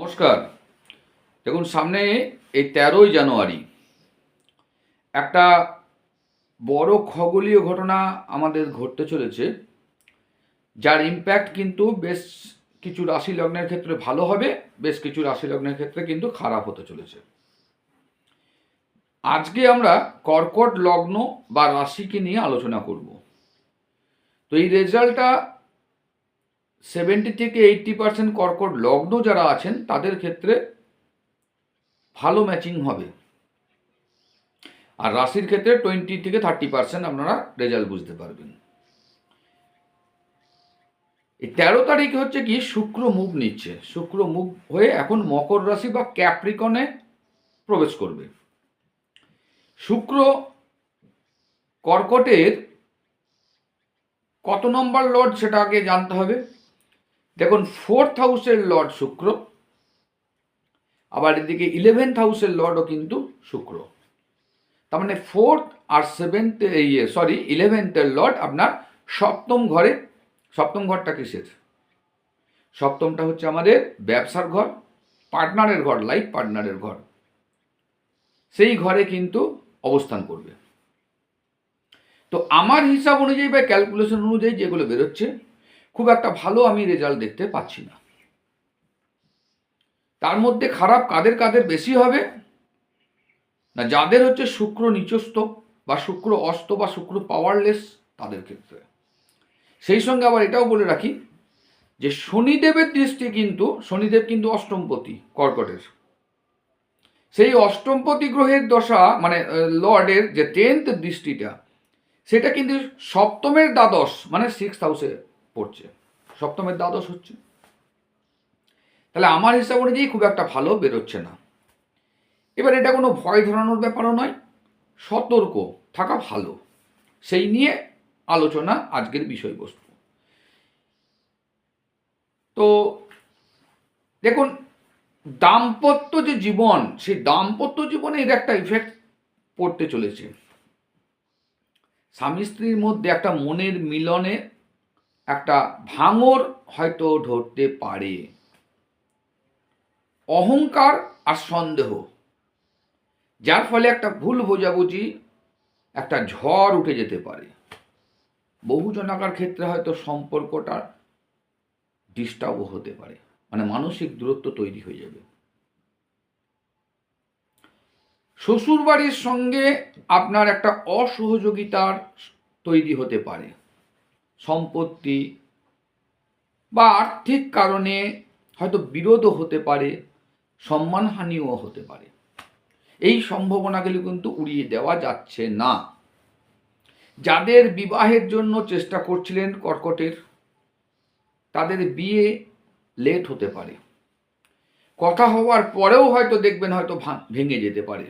নমস্কার। দেখুন, সামনে এই 13ই জানুয়ারি একটা বড় খগোলীয় ঘটনা আমাদের ঘটতে চলেছে, যার ইম্প্যাক্ট কিন্তু বেশ কিছু রাশি লগ্নের ক্ষেত্রে ভালো হবে, বেশ কিছু রাশি লগ্নের ক্ষেত্রে কিন্তু খারাপ হতে চলেছে। আজকে আমরা কর্কট লগ্ন বা রাশিকে নিয়ে আলোচনা করব। তো এই রেজাল্টটা 70 থেকে 80% কর্কট লগ্ন যারা আছেন তাদের ক্ষেত্রে ভালো ম্যাচিং হবে, আর রাশির ক্ষেত্রে 20 থেকে 30% আপনারা রেজাল্ট বুঝতে পারবেন। এই 13 তারিখে হচ্ছে কি, শুক্র মুভ নিচ্ছে। শুক্র মুভ হয়ে এখন মকর রাশি বা ক্যাপ্রিকনে প্রবেশ করবে। শুক্র কর্কটের কত নম্বর লর্ড সেটা আগে জানতে হবে। দেখুন, 4th হাউসের লর্ড শুক্র, আবার এদিকে 11th হাউসের লর্ডও কিন্তু শুক্র। তার মানে 4th আর 7th 11th লর্ড আপনার সপ্তম ঘরে। সপ্তম ঘরটা কিসের? সপ্তমটা হচ্ছে আমাদের ব্যবসার ঘর, পার্টনারের ঘর, লাইফ পার্টনারের ঘর। সেই ঘরে কিন্তু অবস্থান করবে। তো আমার হিসাব অনুযায়ী বা ক্যালকুলেশন অনুযায়ী যেগুলো বেরোচ্ছে, খুব একটা ভালো আমি রেজাল্ট দেখতে পাচ্ছি না। তার মধ্যে খারাপ কাদের কাদের বেশি হবে না, যাদের হচ্ছে শুক্র নিচস্থ বা শুক্র অস্ত বা শুক্র পাওয়ারলেস তাদের ক্ষেত্রে। সেই সঙ্গে আবার এটাও বলে রাখি যে শনিদেবের দৃষ্টি কিন্তু, শনিদেব কিন্তু অষ্টমপতি কর্কটের। সেই অষ্টমপতি গ্রহের দশা মানে লর্ডের যে 10th দৃষ্টিটা, সেটা কিন্তু সপ্তমের দ্বাদশ মানে 6th হাউসে পড়ছে। সপ্তমের দ্বাদশ হচ্ছে। তাহলে আমার হিসাব অনুযায়ী খুব একটা ভালো বেরোচ্ছে না। এবার এটা কোনো ভয় ধরানোর ব্যাপারও নয়, সতর্ক থাকা ভালো, সেই নিয়ে আলোচনা আজকের বিষয়বস্তু। তো দেখুন, দাম্পত্য যে জীবন, সেই দাম্পত্য জীবনে এর একটা ইফেক্ট পড়তে চলেছে। স্বামী স্ত্রীর মধ্যে একটা মনের মিলনে একটা ভাঙর হয়তো ধরতে পারে। অহংকার আর সন্দেহ, যার ফলে একটা ভুল বোঝাবুঝি, একটা ঝড় উঠে যেতে পারে। বহুজনাকার ক্ষেত্রে হয়তো সম্পর্কটা ডিস্টার্বও হতে পারে, মানে মানসিক দূরত্ব তৈরি হয়ে যাবে। শ্বশুর বাড়ির সঙ্গে আপনার একটা অসহযোগিতার তৈরি হতে পারে। সম্পত্তি বা আর্থিক কারণে হয়তো বিরোধও হতে পারে, সম্মানহানিও হতে পারে। এই সম্ভাবনাগুলি কিন্তু উড়িয়ে দেওয়া যাচ্ছে না। যাদের বিবাহের জন্য চেষ্টা করছিলেন কর্কটের, তাদের বিয়ে লেট হতে পারে। কথা হওয়ার পরেও হয়তো দেখবেন হয়তো ভেঙে যেতে পারে।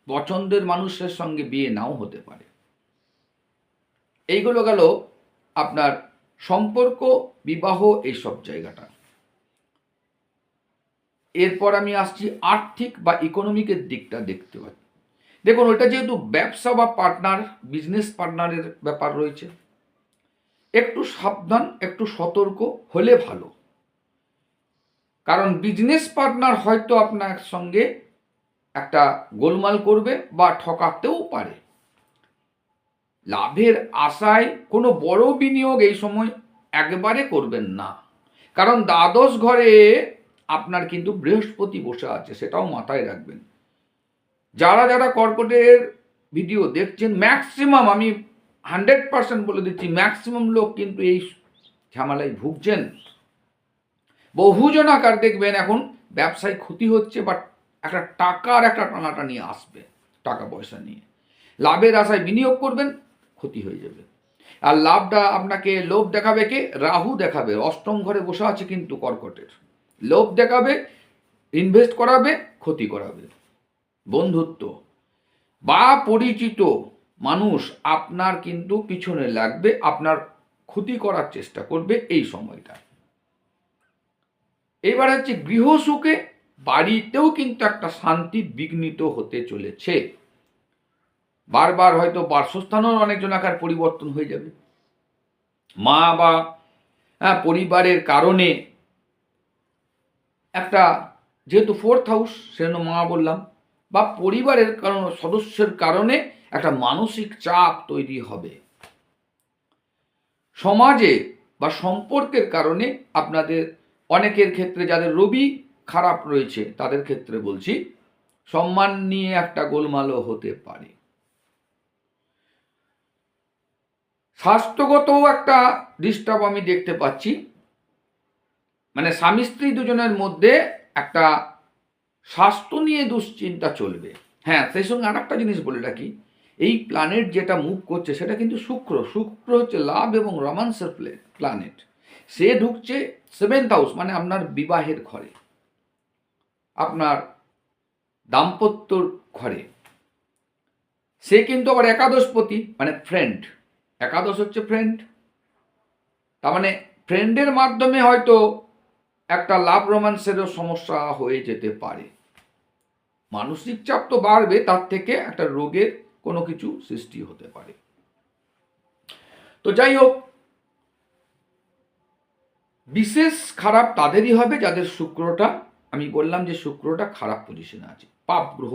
পছন্দের মানুষের সঙ্গে বিয়ে নাও হতে পারে। এইগুলো গেল আপনার সম্পর্ক, বিবাহ, এইসব জায়গাটা। এরপর আমি আসছি আর্থিক বা ইকোনমিকের দিকটা দেখতে পাচ্ছি। দেখুন, ওইটা যেহেতু ব্যবসা বা পার্টনার, বিজনেস পার্টনারের ব্যাপার রয়েছে, একটু সাবধান, একটু সতর্ক হলে ভালো। কারণ বিজনেস পার্টনার হয়তো আপনার সঙ্গে একটা গোলমাল করবে বা ঠকাতেও পারে। লাভের আশায় কোনো বড় বিনিয়োগ এই সময় একবারে করবেন না, কারণ দ্বাদশ ঘরে আপনার কিন্তু বৃহস্পতি বসে আছে, সেটাও মাথায় রাখবেন। যারা যারা কর্কটের ভিডিও দেখছেন, ম্যাক্সিমাম, আমি 100% বলে দিচ্ছি, ম্যাক্সিমাম লোক কিন্তু এই ঝামেলায় ভুগছেন। বহুজন আকার দেখবেন এখন ব্যবসায় ক্ষতি হচ্ছে, বাট একটা টাকার একটা টানাটানি আসবে, টাকা পয়সা নিয়ে লাভের আশায় বিনিয়োগ করবেন, ক্ষতি হয়ে যাবে। আর লাভটা আপনাকে লোভ দেখাবে কে? রাহু দেখাবে। অষ্টম ঘরে বসে আছে কিন্তু কর্কটের। লোভ দেখাবে, ইনভেস্ট করাবে, ক্ষতি করাবে। বন্ধুত্ব বা পরিচিত মানুষ আপনার কিন্তু পিছনে লাগবে, আপনার ক্ষতি করার চেষ্টা করবে এই সময়টা। এবার হচ্ছে গৃহসুখে, বাড়িতেও কিন্তু একটা শান্তি বিঘ্নিত হতে চলেছে। বারবার হয়তো বাসস্থানেও অনেকজন আকার পরিবর্তন হয়ে যাবে। মা বা পরিবারের কারণে একটা, যেহেতু 4th হাউস সেজন্য মা বললাম, বা পরিবারের কারণ সদস্যের কারণে একটা মানসিক চাপ তৈরি হবে। সমাজে বা সম্পর্কের কারণে আপনাদের অনেকের ক্ষেত্রে যাদের রবি খারাপ রয়েছে তাদের ক্ষেত্রে বলছি সম্মান নিয়ে একটা গোলমালও হতে পারে। স্বাস্থ্যগতও একটা ডিস্টার্ব আমি দেখতে পাচ্ছি, মানে স্বামী স্ত্রী দুজনের মধ্যে একটা স্বাস্থ্য নিয়ে দুশ্চিন্তা চলবে। হ্যাঁ, সেই সঙ্গে আর একটা জিনিস বলে রাখি, এই প্ল্যানেট যেটা মুভ করছে সেটা কিন্তু শুক্র। শুক্র হচ্ছে লাভ এবং রোমান্সের প্ল্যানেট। সে ঢুকছে 7th হাউস, মানে আপনার বিবাহের ঘরে, আপনার দাম্পত্যর ঘরে। সে কিন্তু আবার একাদশপতি, মানে ফ্রেন্ড। একাদশ হচ্ছে ফ্রেন্ড, তার মানে ফ্রেন্ডের মাধ্যমে হয়তো একটা লাভ রোমান্সেরও সমস্যা হয়ে যেতে পারে। মানসিক চাপ তো বাড়বে, তার থেকে একটা রোগের কোনো কিছু সৃষ্টি হতে পারে। তো যাই হোক, বিশেষ খারাপ তাদেরই হবে যাদের শুক্রটা, আমি বললাম যে শুক্রটা খারাপ পজিশনে আছে, পাপ গ্রহ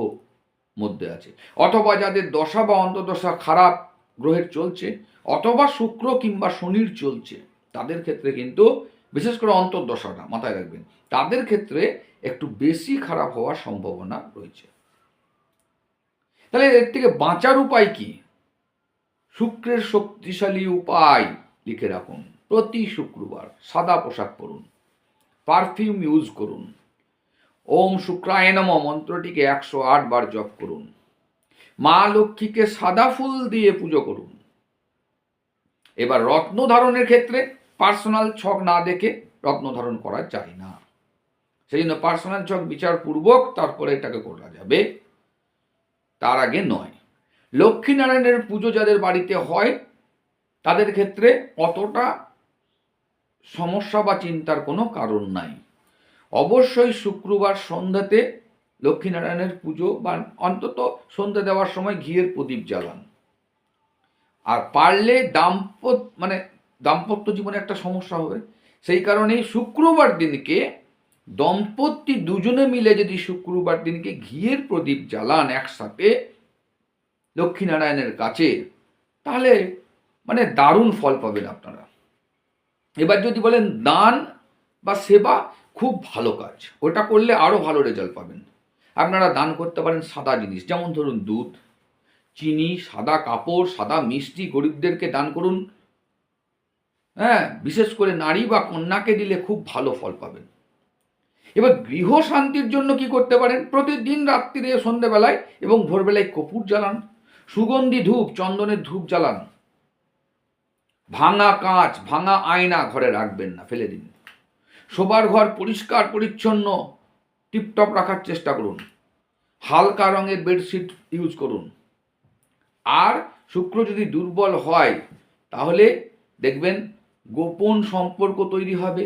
মধ্যে আছে, অথবা যাদের দশা বা অন্তর্দশা খারাপ গ্রহের চলছে, অথবা শুক্র কিংবা শনির চলছে, তাদের ক্ষেত্রে কিন্তু বিশেষ করে অন্তর্দশাটা মাথায় রাখবেন, তাদের ক্ষেত্রে একটু বেশি খারাপ হওয়ার সম্ভাবনা রয়েছে। তাহলে এর থেকে বাঁচার উপায় কি? শুক্রের শক্তিশালী উপায় লিখে রাখুন। প্রতি শুক্রবার সাদা পোশাক পরুন, পারফিউম ইউজ করুন, ওম শুক্রায় নমঃ মন্ত্রটিকে 108 বার জপ করুন, মা লক্ষ্মীকে সাদা ফুল দিয়ে পুজো করুন। এবার রত্ন ধারণের ক্ষেত্রে পার্সোনাল ছক না দেখে রত্ন ধারণ করা যায় না, সেই জন্য পার্সোনাল ছক বিচারপূর্বক তারপরে এটাকে করা যাবে, তার আগে নয়। লক্ষ্মীনারায়ণের পুজো যাদের বাড়িতে হয় তাদের ক্ষেত্রে অতটা সমস্যা বা চিন্তার কোনো কারণ নাই। অবশ্যই শুক্রবার সন্ধ্যাতে লক্ষ্মীনারায়ণের পুজো বা অন্তত সন্ধ্যা দেওয়ার সময় ঘিয়ের প্রদীপ জ্বালান। আর পারলে দাম্পত্য জীবনে একটা সমস্যা হবে, সেই কারণেই শুক্রবার দিনকে দম্পতি দুজনে মিলে যদি শুক্রবার দিনকে ঘিয়ের প্রদীপ জ্বালান একসাথে লক্ষ্মীনারায়ণের কাছে, তাহলে মানে দারুণ ফল পাবেন আপনারা। এবার যদি বলেন দান বা সেবা, খুব ভালো কাজ, ওটা করলে আরও ভালো রেজাল্ট পাবেন। আপনারা দান করতে পারেন সাদা জিনিস, যেমন ধরুন দুধ, চিনি, সাদা কাপড়, সাদা মিষ্টি গরিবদেরকে দান করুন। হ্যাঁ, বিশেষ করে নারী বা কন্যাকে দিলে খুব ভালো ফল পাবেন। এবার গৃহ শান্তির জন্য কি করতে পারেন? প্রতিদিন রাত্রিরে, সন্ধ্যেবেলায় এবং ভোরবেলায় কর্পূর জ্বালান, সুগন্ধি ধূপ, চন্দনের ধূপ জ্বালান। ভাঙা কাঁচ, ভাঙা আয়না ঘরে রাখবেন না, ফেলে দিন। শোবার ঘর পরিষ্কার পরিচ্ছন্ন টিপটপ রাখার চেষ্টা করুন। হালকা রঙের বেডশিট ইউজ করুন। আর শুক্র যদি দুর্বল হয় তাহলে দেখবেন গোপন সম্পর্ক তৈরি হবে,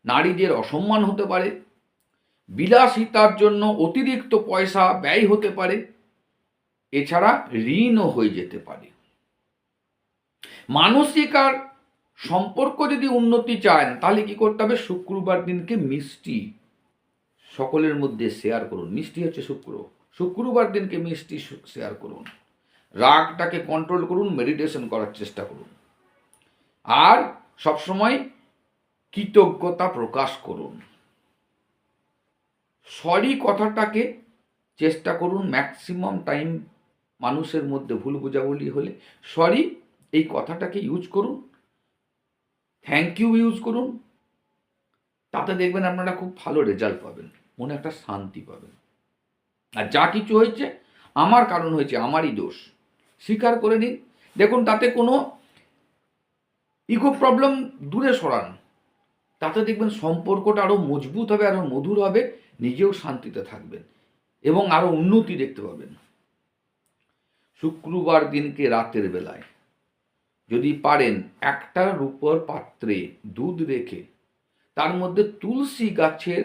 নারীদের অসম্মান হতে পারে, বিলাসিতার জন্য অতিরিক্ত পয়সা ব্যয় হতে পারে, এছাড়া ঋণও হয়ে যেতে পারে। মানসিক আর সম্পর্ক যদি উন্নতি চান তাহলে কি করতে হবে? শুক্রবার দিনকে মিষ্টি সকলের মধ্যে শেয়ার করুন। মিষ্টি হচ্ছে শুক্র, শুক্রবার দিনকে মিষ্টি শেয়ার করুন। রাগটাকে কন্ট্রোল করুন, মেডিটেশন করার চেষ্টা করুন। আর সবসময় কৃতজ্ঞতা প্রকাশ করুন। সরি কথাটাকে চেষ্টা করুন ম্যাক্সিমাম টাইম, মানুষের মধ্যে ভুল বোঝাবুঝি হলে সরি এই কথাটাকে ইউজ করুন। থ্যাংক ইউ ইউজ করুন, তাতে দেখবেন আপনারা খুব ভালো রেজাল্ট পাবেন, মনে একটা শান্তি পাবেন। আর যা কিছু হয়েছে আমার কারণ হয়েছে, আমারই দোষ, স্বীকার করে নিন। দেখুন তাতে কোনো ইগো প্রবলেম দূরে সরান, তাতে দেখবেন সম্পর্কটা আরও মজবুত হবে, আরও মধুর হবে, নিজেও শান্তিতে থাকবেন এবং আরও উন্নতি দেখতে পাবেন। শুক্রবার দিনকে রাতের বেলায় যদি পারেন একটা রূপোর পাত্রে দুধ রেখে তার মধ্যে তুলসী গাছের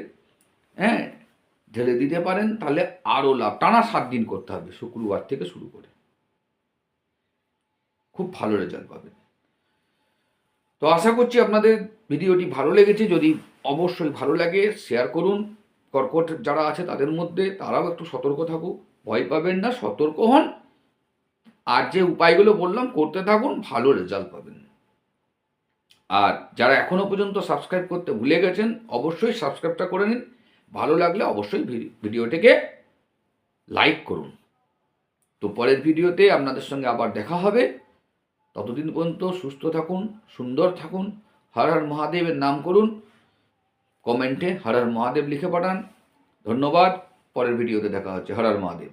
ঢেলে দিতে পারেন, তাহলে আরও লাভ। টানা 7 দিন করতে হবে, শুক্রবার থেকে শুরু করে, খুব ভালো রেজাল্ট পাবেন। তো আশা করছি আপনাদের ভিডিওটি ভালো লেগেছে। যদি অবশ্যই ভালো লাগে শেয়ার করুন। কর্কট যারা আছে তাদের মধ্যে তারাও একটু সতর্ক থাকুক, ভয় পাবেন না, সতর্ক হন, আর যে উপায়গুলো বললাম করতে থাকুন, ভালো রেজাল্ট পাবেন। আর যারা এখনও পর্যন্ত সাবস্ক্রাইব করতে ভুলে গেছেন অবশ্যই সাবস্ক্রাইবটা করে নিন। ভালো লাগলে অবশ্যই ভিডিওটিকে লাইক করুন। তো পরের ভিডিওতে আপনাদের সঙ্গে আবার দেখা হবে। ততদিন পর্যন্ত সুস্থ থাকুন, সুন্দর থাকুন, হর হর মহাদেবের নাম করুন, কমেন্টে হর হর মহাদেব লিখে পাঠান। ধন্যবাদ। পরের ভিডিওতে দেখা হচ্ছে। হর হর মহাদেব।